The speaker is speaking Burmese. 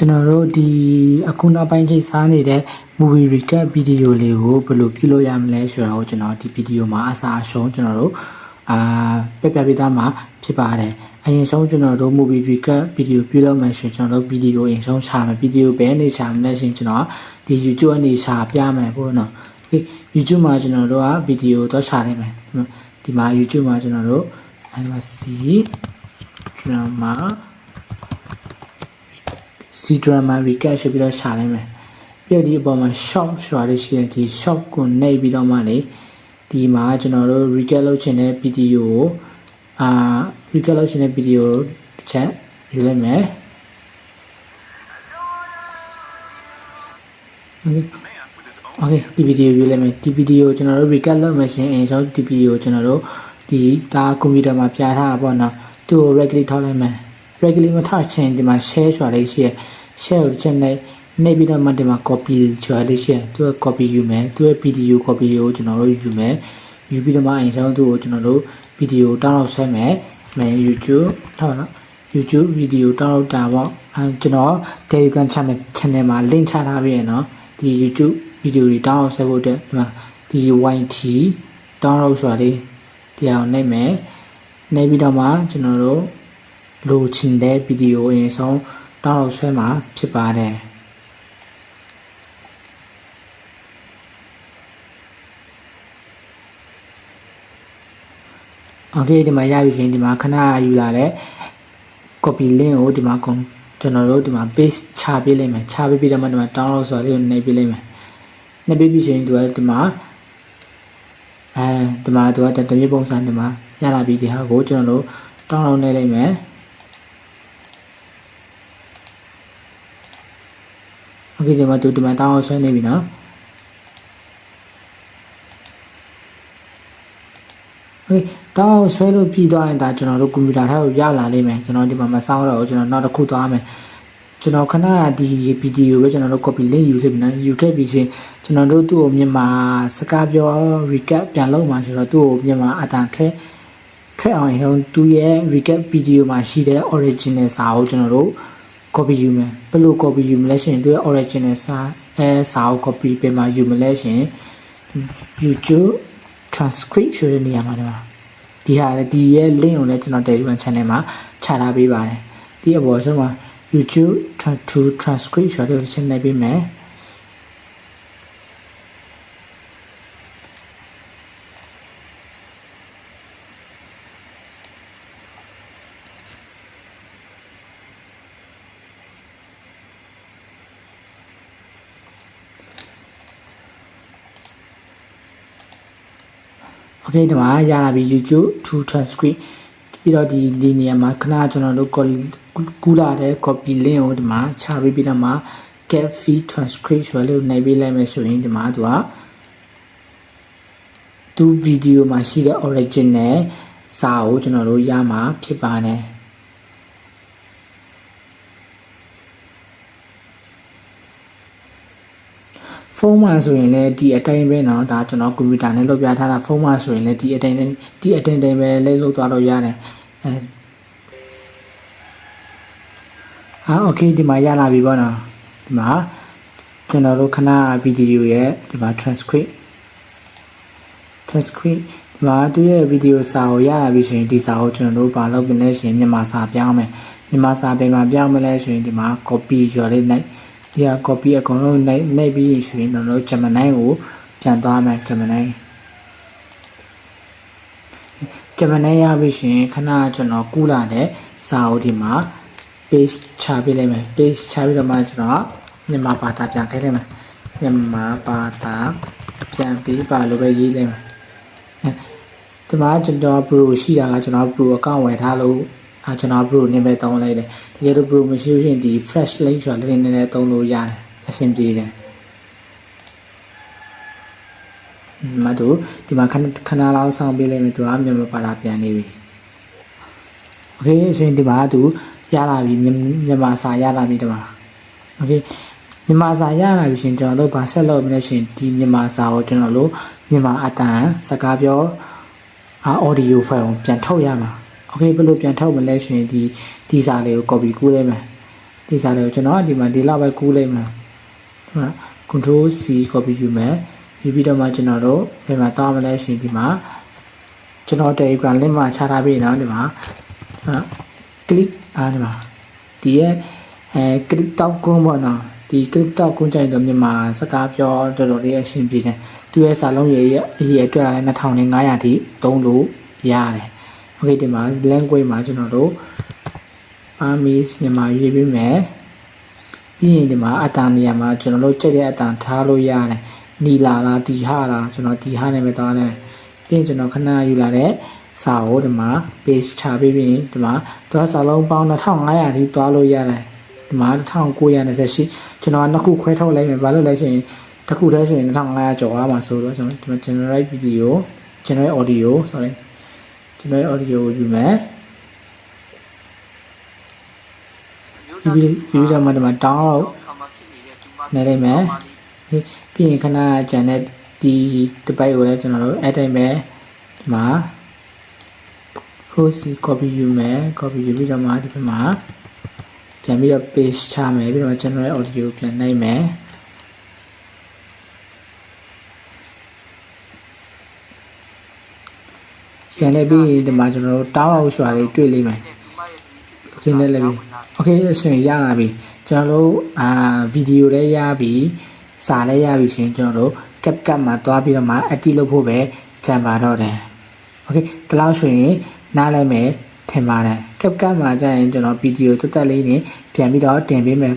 ကျွန်တော်တို့ဒီအခုနောက်ပိုင်းချိန်စားနေတဲ့ movie recap video လေးကိုဘယ်လိုပြုလုပ်ရမလဲဆိုတော့ကျွန်တော်ဒီ video မှာအစားအဆုံးကျွန်တော်တို့ပြပြပေးသားမှာဖြစ်ပါတယ်အရင်ဆုံးကျွန်တော်တို့ movie recap video ပြုလုပ်မှဆိုကျွန်တော်တို့ video အရင်ဆုံးရှာမယ် video ပဲနေရှာမလဲရှင်ကျွန်တော်ဒီ YouTube အနေရှာပြမယ်ပေါ့နော် YouTube မှာကျွန်တော်တို့က video တော့ရှာနိုင်မယ်ဒီမှာ YouTube မှာကျွန်တော်တို့drama recap ဆိုပြီးတော့ရှာလိုက်မယ်ပြီးတော့ဒီအပေါ်မှာ short ဆိုတာလေးရှိတယ်ဒီ short ကိုနှိပ်ပြီးတော့မှလေဒီမှာကျွန်တော်တို့ recap လုပ်ချင်တဲ့ video ကိုrecap လုပ်ချင်တဲ့ video တစ်ချက်ယူလိုက်မယ်โอเคဒီ video ယူလိုက်မယ်ဒီ video ကိုကျွန်တော်တို့ recap လုပ်မယ်ရှင်အရင်ဆုံးဒီ video ကိုကျွန်တော်တို့ဒီဒါကွန်ပျူတာမှာပြထားတာပေါ့နော်သူ့ကို regulate ထောက်လိုက်မယ် regulate မထားချင်ဒီမှာ share ဆိုတာလေးရှိရ share ကိုတစ်ချက်နှိပ်ပြီးတော့မှဒီမှာ copy ဆိုတာလေးရှိရသူက copy ယူမယ်သူရဲ့ video copy ကိုကျွန်တော်တို့ယူမယ်ယူပြီးတော့မှအရင်ဆုံးသူ့ကိုကျွန်တော်တို့ video download ဆွဲမယ်YouTube ထားနော် YouTube video download တာပေါ့ကျွန်တော် Telegram channel မှာ link ချထားပေးရနော်ဒီ YouTube video တွေ download ဆွဲဖို့အတွက်ဒီမှာဒီ YT download ဆိုတာလေးဒီအောင်နှိပ်မယ်နှိပ်ပြီးတော့မှကျွန်တော်တို့လိုချင်တဲ့ video အရင်ဆုံး download ဆွဲမှာဖြစ်ပါတယ်โอเคဒီမှာရပြီရှင်ဒီမှာခဏယူလာတဲ့ copy link ကိုဒီမှာကျွန်တော်တို့ဒီမှာ paste ချပေးလိုက်မယ်ချပေးပြီးတော့မှဒီမှာ download ဆိုတာလေးကိုနှိပ်ပေးလိုက်မယ်နှိပ်ပေးပြီးရှင်သူကဒီမှာဒီမှာသူကတမျိုးပုံစံဒီမှာရလာပြီဒီဟာကိုကျွန်တော်တို့ download နှိပ်လိုက်မယ်โอเคဒီမှာသူဒီမှာ download ဆွဲနေပြီနော်တောင်းဆွဲလို့ပြီးသွားရင်ဒါကျွန်တော်တို့ကွန်ပျူတာထဲကိုရလာလိမ့်မယ်ကျွန်တော်ဒီမှာမစောင်းတော့ကျွန်တော်နောက်တစ်ခုသွားမယ်ကျွန်တော်ခဏဒီ video ပဲကျွန်တော်တို့ copy link ယူခဲ့ပြီနော်ယူခဲ့ပြီးချင်းကျွန်တော်တို့သူ့ကိုမြန်မာစကားပြော recap ပြန်လုပ်မှာဆိုတော့သူ့ကိုမြန်မာအတန်ထွက်အောင်ဟိုသူရဲ့ recap video မှာရှိတဲ့ original စာကိုကျွန်တော်တို့ copy ယူမယ်ဘယ်လို copy ယူမလဲဆိုရင်သူရဲ့ original စာကို copy ပြန်မှာယူမလဲဆိုရင် YouTube transcript ဆိုတဲ့နေရာမှာဒီဟာလည်းဒီရဲ့ link ကိုလည်းကျွန်တော် Telegram channel မှာချထားပေးပါတယ်ဒီအပေါ်ဆုံးမှာ YouTube to transcript ဆိုတဲ့ချက်နဲ့ပြီးမယ်โอเคဒီမှာရလာပြီ YouTube to transcript ပြီးတော့ဒီနေရာမှာခဏကျွန်တော်တို့ကူးလာတဲ့ copy link ကိုဒီမှာချပေးပြီးတော့မှ get feed transcript ဆိုလို့နှိပ်ပေးလိုက်မယ်ဆိုရင်ဒီမှာသူ video မှာရှိတဲ့ original စာကိုကျွန်တော်တို့ရမှာဖြစ်ပါတယ်ဖုန်းမှာဆိုရင်လည်းဒီအတိုင်းပဲเนาะဒါကျွန်တော်ကွန်ပျူတာနဲ့လုပ်ပြထားတာဖုန်းမှာဆိုရင်လည်းဒီအတိုင်းပဲလေးလုပ်သွားလို့ရတယ်โอเคဒီမှာရလာပြီပေါ့နော်ဒီမှာကျွန်တော်တို့ခဏဗီဒီယိုရဲ့ဒီမှာ transcript ဒီမှာသူရဲ့ဗီဒီယိုစာကိုရလာပြီဆိုရင်ဒီစာကိုကျွန်တော်တို့ဘာလုပ်မလဲဆိုရင်မြန်မာစာပြောင်းမယ်မြန်မာစာပြန်မှာပြောင်းမလဲဆိုရင်ဒီမှာ copy ရော်လေးလိုက်ဒီက copy အကုန်လုံးနှိပ်ပြီးဆိုရင်တော့ဂျမနိုင်းကိုပြန်သွားမယ်ဂျမနိုင်းရပြီရှင်ခဏကျွန်တော်ကူးလာတဲ့စာအုပ်ဒီမှာ paste ချပေးလိုက်မယ် paste ချပြီးတော့မှကျွန်တော်မြန်မာဘာသာပြန်ထည့်လိုက်မယ်မြန်မာဘာသာပြန်ပြီးပါလို့ပဲရေးလိုက်မယ်ဒီမှာကျွန်တော် pro ရှိတာကကျွန်တော် pro account ဝယ်ထားလို့ကျွန်တော် pro နဲ့ပဲတောင်းလိုက်တယ်တကယ်တော့ pro မရှိလို့ရှိရင်ဒီ flash link ဆိုတာလည်းနည်းနည်းသုံးလို့ရတယ်အဆင်ပြေတယ်မတို့ဒီမှာခဏလောက်ဆောင်ပေးလိုက်မယ်သူကမြန်မာဘာသာပြန်နေပြီโอเคဆိုရင်ဒီမှာသူရလာပြီမြန်မာစာရလာပြီဒီမှာโอเคမြန်မာစာရလာပြီရှင်ကျွန်တော်တို့ဗာဆက်လုပ်မလဲရှင်ဒီမြန်မာစာကိုကျွန်တော်တို့မြန်မာအတန်စကားပြောaudio file ကိုပြန်ထုတ်ရမှာโอเคဘယ်လိုပြန်ထုတ်မလဲဆိုရင်ဒီစာလေးကို copy ကူးလိုက်မယ် ဒီစာလေးကိုကျွန်တော်ဒီမှာဒီလောက်ပဲကူးလိုက်မှာဒီမှာ control C copy ယူမယ်ယူပြီးတော့မှကျွန်တော်တို့ဘယ်မှာတောင်းမလဲရှင်ဒီမှာကျွန်တော် Telegram link မှာချထားပြီးနော်ဒီမှာ click ဒီမှာဒီရဲ့click တောက်ကုန်းပေါ့နော်ဒီ click တောက်ကုန်းကြိုင်တော့မြန်မာစကားပြောတော်တော်လေးအဆင်ပြေတယ်သူရဲ့စာလုံးရဲ့အရေးအတွက်လည်း2500ထိသုံးလို့ရတယ်โอเคဒီမှာ language မှာကျွန်တော်တို့ Burmese မြန်မာရေးပေးမယ်ပြီးရင်ဒီမှာအတန်နေရာမှာကျွန်တော်တို့ကြိုက်တဲ့အတန်ထားလို့ရတယ်နီလာလားဒီဟာလားကျွန်တော်ဒီဟာနဲ့ပဲသွားတယ်ပြီးရင်ကျွန်တော်ခဏယူလာတဲ့စာကိုဒီမှာ page ချပေးပြီးဒီမှာသွားစာလုံးပေါင်း2500ထိသွားလို့ရတယ်ဒီမှာ1928ကျွန်တော်နှစ်ခုခွဲထုတ်လိုက်မယ်ဘာလို့လဲဆိုရင်တစ်ခုတည်းဆိုရင်2500ကျော်သွားမှာဆိုတော့ကျွန်တော် generate video generate audio sorry generate audio ယူမယ်ယူကြမှာဒီမှာ download နေလိုက်မယ်ပြီးရင်ခဏကျန်တဲ့ဒီတစ်ပိုက်ကိုလည်းကျွန်တော်တို့ add တိုင်းပဲဒီမှာ host copy ယူမယ် copy ယူပြီးတော့မှဒီဘက်မှာပြန်ပြီးတော့ paste ချမယ်ပြီးတော့ generate audio ပြန်နှိပ်မယ်ပြန်နေပြီးဒီမှာကျွန်တော်တို့ download ဆိုတာလေးတွေ့လိမ့်မယ် okay နဲ့လည်းပြီ okay ဆိုရင်ရလာပြီကျွန်တော်တို့ဗီဒီယိုလည်းရပြီစာလည်းရပြီရှင်ကျွန်တော်တို့ CapCut မှာတွားပြီးတော့မှ edit လုပ်ဖို့ပဲကြံပါတော့တယ် okay ဒီလောက်ဆိုရင်နားလဲမယ်ထင်ပါတယ် CapCut မှာကြာရင်ကျွန်တော်ဗီဒီယိုတက်တက်လေးနဲ့ပြန်ပြီးတော့တင်ပေးပါမယ်